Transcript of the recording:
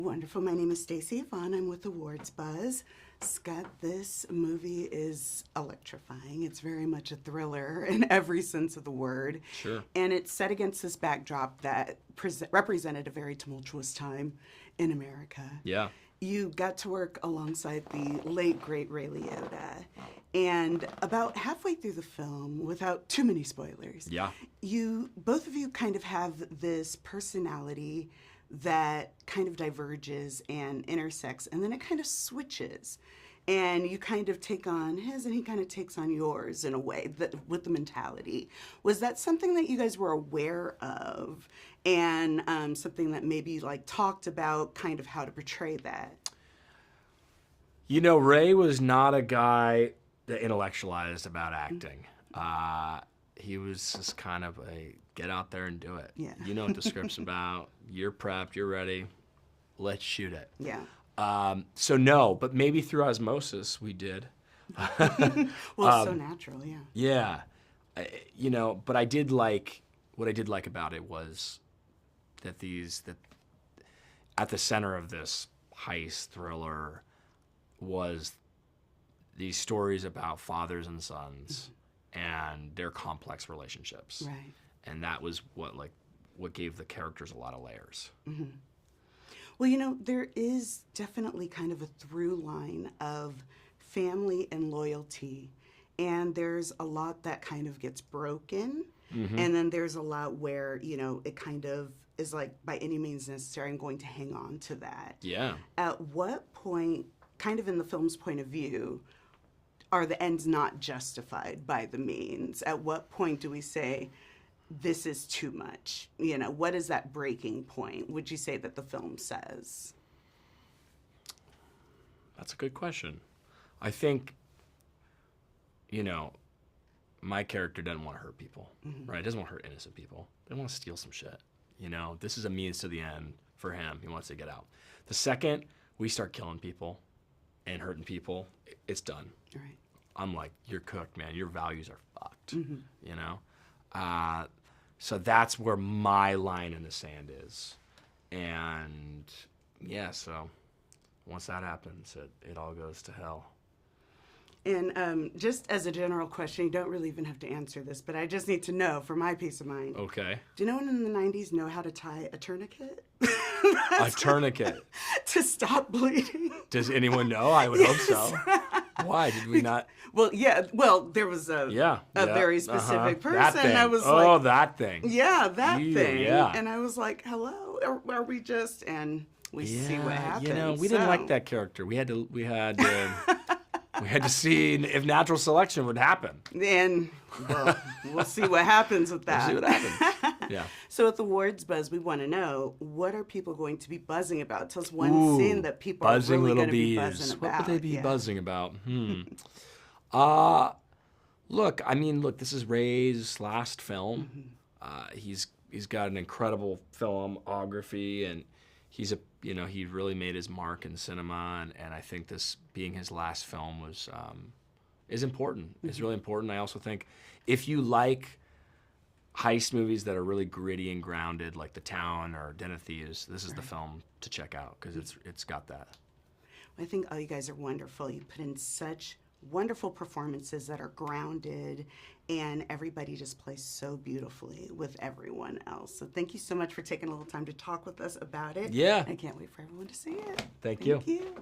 Wonderful. My name is Stacey Yvonne. I'm with Awards Buzz. Scott, this movie is electrifying. It's very much a thriller in every sense of the word. Sure. And it's set against this backdrop that represented a very tumultuous time in America. Yeah. You got to work alongside the late, great Ray Liotta. And about halfway through the film, without too many spoilers, Yeah. both of you kind of have this personality that kind of diverges and intersects, and then it kind of switches. And you kind of take on his, and he kind of takes on yours in a way, with the mentality. Was that something that you guys were aware of, and something that maybe like talked about kind of how to portray that? You know, Ray was not a guy that intellectualized about acting. He was just kind of a get out there and do it. Yeah. You know what the script's about. You're prepped. You're ready. Let's shoot it. Yeah. So no, but maybe through osmosis we did. Well, so natural, yeah. Yeah. You know, but I did like, what I did like about it was that that at the center of this heist thriller was these stories about fathers and sons and their complex relationships. Right. And that was what gave the characters a lot of layers. Mm-hmm. Well, you know, there is definitely kind of a through line of family and loyalty, and there's a lot that kind of gets broken, and then there's a lot where, you know, it kind of is like, by any means necessary, I'm going to hang on to that. Yeah. At what point, kind of in the film's point of view, are the ends not justified by the means? At what point do we say, this is too much? You know, what is that breaking point, would you say, that the film says? That's a good question. I think, you know, my character doesn't want to hurt people, right? He doesn't want to hurt innocent people. They want to steal some shit. You know, this is a means to the end for him. He wants to get out. The second we start killing people and hurting people, it's done. Right. I'm like, you're cooked, man. Your values are fucked, you know? So that's where my line in the sand is. And yeah, so once that happens, it all goes to hell. And just as a general question, you don't really even have to answer this, but I just need to know for my peace of mind. Okay. Do you know in the 90s know how to tie a tourniquet? A tournament. To stop bleeding. Does anyone know? I would hope so. Why did we not? Well, yeah. Well, there was a very specific person that was like, oh, that thing. Yeah, that thing. Yeah. And I was like, hello, are we just, and we see what happens. You know, we didn't like that character. We had to see if natural selection would happen. And well, we'll see what happens with that. We'll see what happens. Yeah. So at the Awards Buzz, we want to know, what are people going to be buzzing about? Tell us one scene that people are really going to be buzzing about. What would they be buzzing about? Look, this is Ray's last film. He's got an incredible filmography, and he really made his mark in cinema, and I think this being his last film is important. It's really important. I also think if you like heist movies that are really gritty and grounded, like The Town or Den of Thieves, this is the film to check out, because it's got that. I think all you guys are wonderful. You put in such wonderful performances that are grounded, and everybody just plays so beautifully with everyone else. So thank you so much for taking a little time to talk with us about it. Yeah. I can't wait for everyone to see it. Thank you. Thank you.